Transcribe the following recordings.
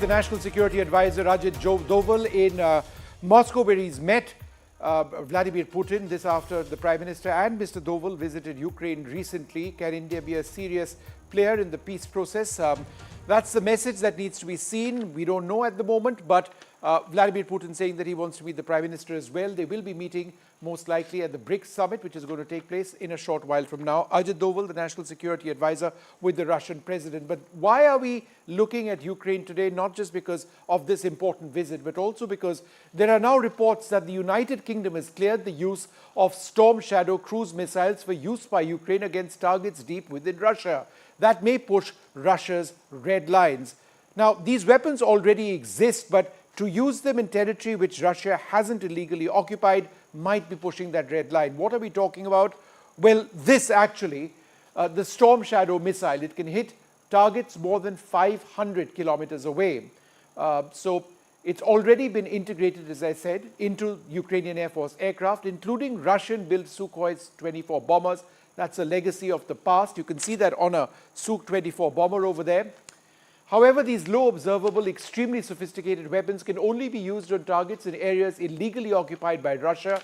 the National Security Adviser Ajit Doval in Moscow, where he's met Vladimir Putin. This after the Prime Minister and Mr. Doval visited Ukraine recently. Can India be a serious player in the peace process? That's the message that needs to be seen. We don't know at the moment, but Vladimir Putin saying that he wants to meet the Prime Minister as well. They will be meeting most likely at the BRICS summit, which is going to take place in a short while from now. Ajit Doval, the National Security Advisor with the Russian President. But why are we looking at Ukraine today? Not just because of this important visit, but also because there are now reports that the United Kingdom has cleared the use of Storm Shadow cruise missiles for use by Ukraine against targets deep within Russia. That may push Russia's red lines. Now, these weapons already exist, but to use them in territory which Russia hasn't illegally occupied might be pushing that red line. What are we talking about? Well, this actually, the Storm Shadow missile, it can hit targets more than 500 kilometers away. So it's already been integrated, as I said, into Ukrainian Air Force aircraft, including Russian-built Sukhoi 24 bombers. That's a legacy of the past. You can see that on a Su-24 bomber over there. However, these low observable, extremely sophisticated weapons can only be used on targets in areas illegally occupied by Russia.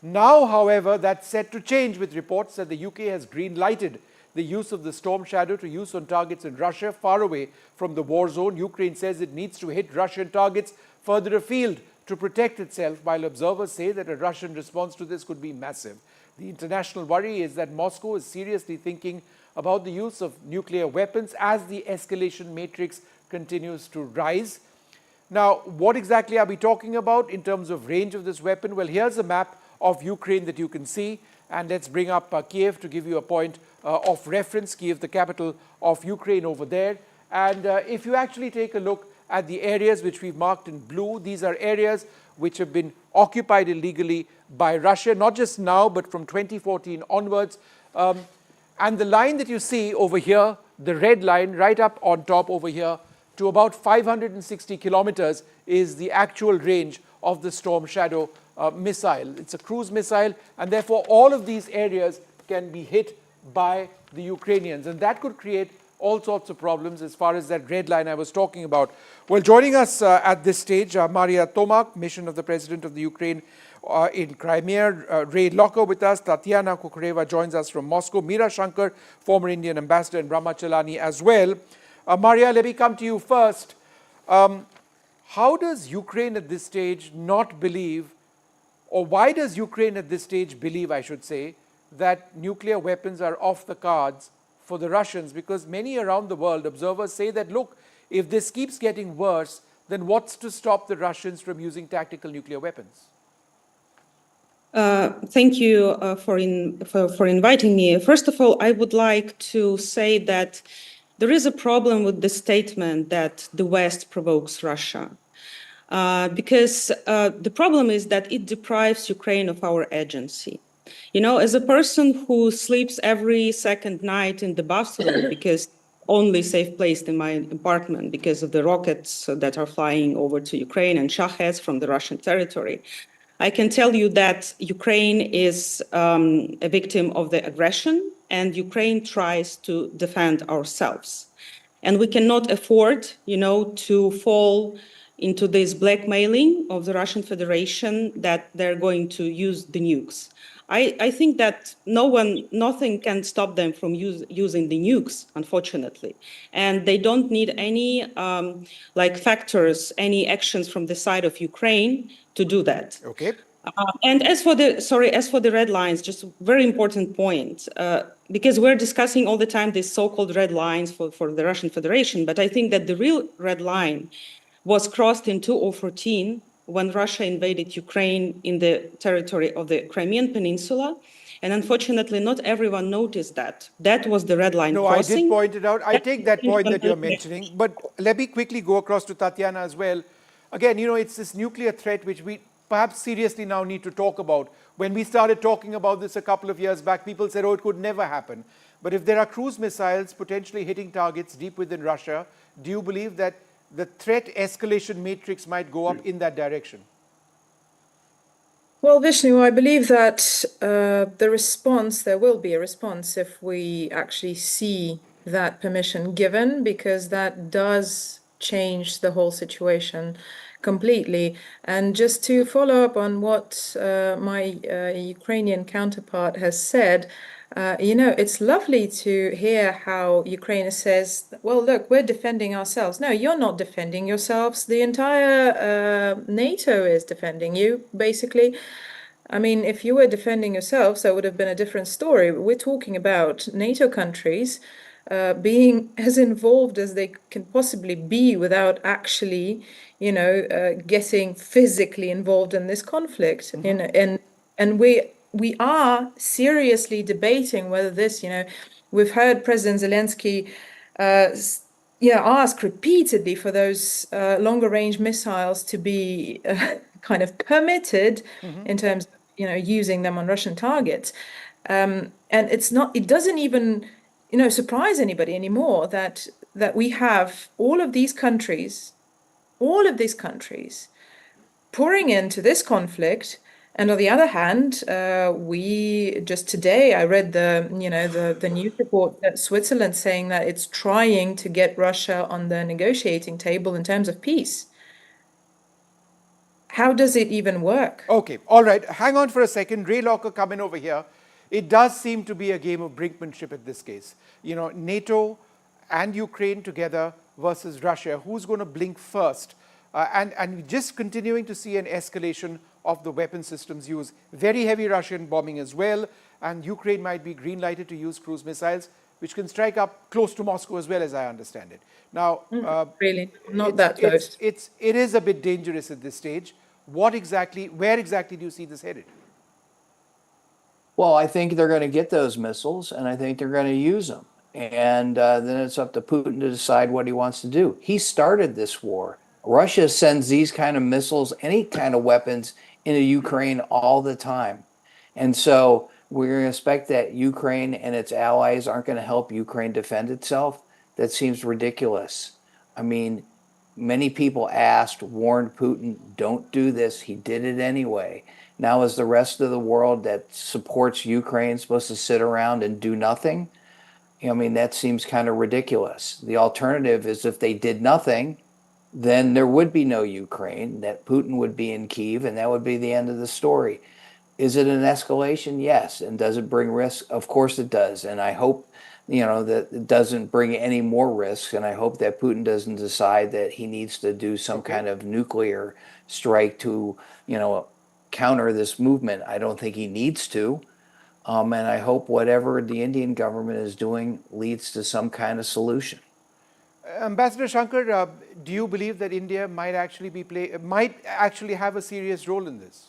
Now, however, that's set to change with reports that the UK has green-lighted the use of the Storm Shadow to use on targets in Russia far away from the war zone. Ukraine says it needs to hit Russian targets further afield to protect itself, while observers say that a Russian response to this could be massive. The international worry is that Moscow is seriously thinking about the use of nuclear weapons as the escalation matrix continues to rise. Now, what exactly are we talking about in terms of range of this weapon? Well, here's a map of Ukraine that you can see, and let's bring up Kiev to give you a point of reference. Kiev, the capital of Ukraine over there. And if you actually take a look at the areas which we've marked in blue, these are areas which have been occupied illegally by Russia, not just now, but from 2014 onwards. And the line that you see over here, the red line right up on top over here, to about 560 kilometers is the actual range of the Storm Shadow missile. It's a cruise missile, and therefore all of these areas can be hit by the Ukrainians. And that could create all sorts of problems as far as that red line I was talking about. Well, joining us at this stage, Maria Tomak, mission of the President of the Ukraine in Crimea, Ray Locker with us, Tatiana Kukureva joins us from Moscow, Meera Shankar, former Indian ambassador, and Brahma Chalani as well. Maria, let me come to you first. How does Ukraine at this stage not believe, or why does Ukraine at this stage believe, I should say, that nuclear weapons are off the cards for the Russians? Because many around the world, observers say that, look, if this keeps getting worse, then what's to stop the Russians from using tactical nuclear weapons? Thank you for inviting me. First of all, I would like to say that there is a problem with the statement that the West provokes Russia. Because the problem is that it deprives Ukraine of our agency. You know, as a person who sleeps every second night in the bathroom because only safe place in my apartment because of the rockets that are flying over to Ukraine and Shaheds from the Russian territory, I can tell you that Ukraine is a victim of the aggression, and Ukraine tries to defend ourselves. And we cannot afford, you know, to fall into this blackmailing of the Russian Federation that they're going to use the nukes. I think that nothing can stop them from using the nukes, unfortunately. And they don't need any factors, any actions from the side of Ukraine to do that. Okay. And as for the red lines, just a very important point, because we're discussing all the time these so-called red lines for the Russian Federation, but I think that the real red line was crossed in 2014 when Russia invaded Ukraine in the territory of the Crimean Peninsula. And unfortunately, not everyone noticed that. That was the red line crossing. I did point it out. I take that point that you're mentioning. But let me quickly go across to Tatiana as well. Again, you know, it's this nuclear threat which we perhaps seriously now need to talk about. When we started talking about this a couple of years back, people said, oh, it could never happen. But if there are cruise missiles potentially hitting targets deep within Russia, do you believe that the threat escalation matrix might go up in that direction? Well, Vishnu, I believe that there will be a response if we actually see that permission given, because that does change the whole situation completely. And just to follow up on what my Ukrainian counterpart has said, it's lovely to hear how Ukraine says, well, look, we're defending ourselves. No, you're not defending yourselves. The entire NATO is defending you, basically. I mean, if you were defending yourselves, that would have been a different story. But we're talking about NATO countries being as involved as they can possibly be without actually, getting physically involved in this conflict. And we are seriously debating whether this, we've heard President Zelensky ask repeatedly for those longer range missiles to be kind of permitted in terms of, using them on Russian targets. And it doesn't even, surprise anybody anymore that we have all of these countries pouring into this conflict. And on the other hand, we just today, I read the news report that Switzerland saying that it's trying to get Russia on the negotiating table in terms of peace. How does it even work? Okay, all right. Hang on for a second. Ray Locker coming over here. It does seem to be a game of brinkmanship in this case. NATO and Ukraine together versus Russia. Who's going to blink first? And just continuing to see an escalation of the weapon systems used. Very heavy Russian bombing as well. And Ukraine might be green-lighted to use cruise missiles, which can strike up close to Moscow as well, as I understand it. Now, really, not that close. It is a bit dangerous at this stage. Where exactly do you see this headed? Well, I think they're going to get those missiles, and I think they're going to use them. And then it's up to Putin to decide what he wants to do. He started this war. Russia sends these kind of missiles, any kind of weapons, into Ukraine all the time. And so we're going to expect that Ukraine and its allies aren't going to help Ukraine defend itself. That seems ridiculous. I mean, many people warned Putin, don't do this. He did it anyway. Now is the rest of the world that supports Ukraine supposed to sit around and do nothing? I mean, that seems kind of ridiculous. The alternative is if they did nothing, then there would be no Ukraine, that Putin would be in Kyiv, and that would be the end of the story. Is it an escalation? Yes. And does it bring risk? Of course it does. And I hope, that it doesn't bring any more risks. And I hope that Putin doesn't decide that he needs to do some kind of nuclear strike to, counter this movement. I don't think he needs to. And I hope whatever the Indian government is doing leads to some kind of solution. Ambassador Shankar, do you believe that India might actually have a serious role in this,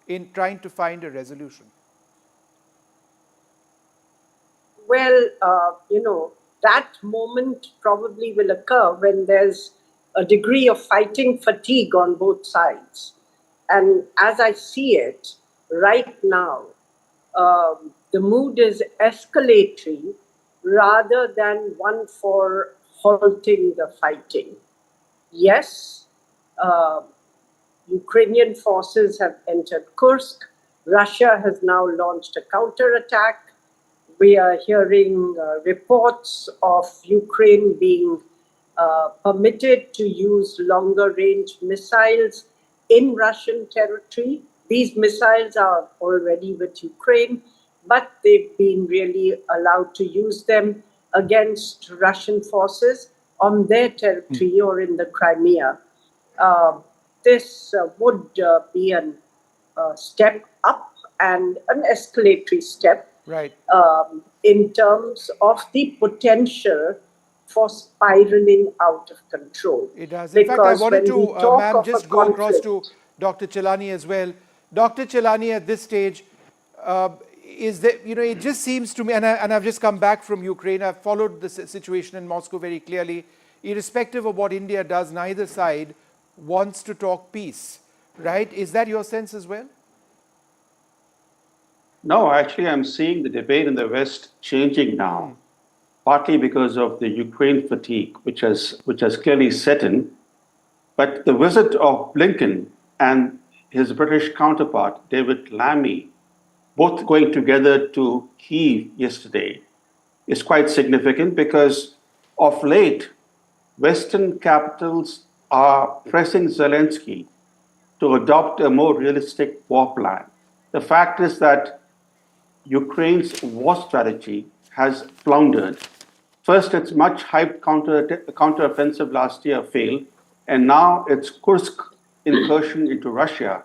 in trying to find a resolution? Well, that moment probably will occur when there's a degree of fighting fatigue on both sides. And as I see it right now, the mood is escalatory rather than one for halting the fighting. Yes, Ukrainian forces have entered Kursk. Russia has now launched a counterattack. We are hearing reports of Ukraine being permitted to use longer-range missiles in Russian territory. These missiles are already with Ukraine, but they've been really allowed to use them against Russian forces on their territory or in the Crimea. This would be a step up and an escalatory step, right, in terms of the potential for spiraling out of control. It does. In fact, I wanted to, ma'am, just go across to Dr. Chelani as well. Dr. Chelani, at this stage, is that, it just seems to me, and I've just come back from Ukraine, I've followed the situation in Moscow very clearly, irrespective of what India does, neither side wants to talk peace, right? Is that your sense as well? No, actually, I'm seeing the debate in the West changing now, partly because of the Ukraine fatigue, which has clearly set in. But the visit of Blinken and his British counterpart, David Lammy, both going together to Kyiv yesterday, is quite significant because of late, Western capitals are pressing Zelensky to adopt a more realistic war plan. The fact is that Ukraine's war strategy has floundered. First, its much hyped counteroffensive last year failed, and now its Kursk incursion into Russia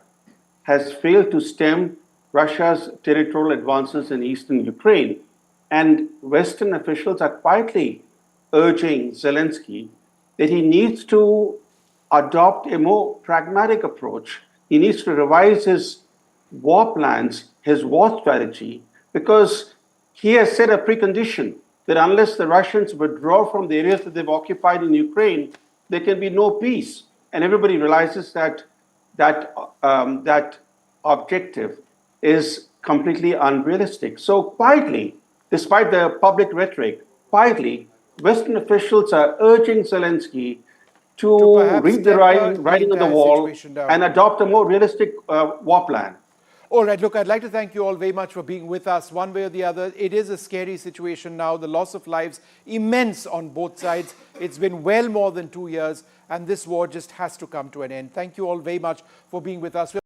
has failed to stem Russia's territorial advances in eastern Ukraine. And Western officials are quietly urging Zelensky that he needs to adopt a more pragmatic approach. He needs to revise his war plans, his war strategy, because he has set a precondition that unless the Russians withdraw from the areas that they've occupied in Ukraine, there can be no peace. And everybody realizes that that objective is completely unrealistic. So quietly, despite the public rhetoric, quietly, Western officials are urging Zelensky to perhaps read the temper the writing on the entire wall situation down. and adopt a more realistic war plan. All right, look, I'd like to thank you all very much for being with us one way or the other. It is a scary situation now. The loss of lives immense on both sides. It's been well more than 2 years, and this war just has to come to an end. Thank you all very much for being with us.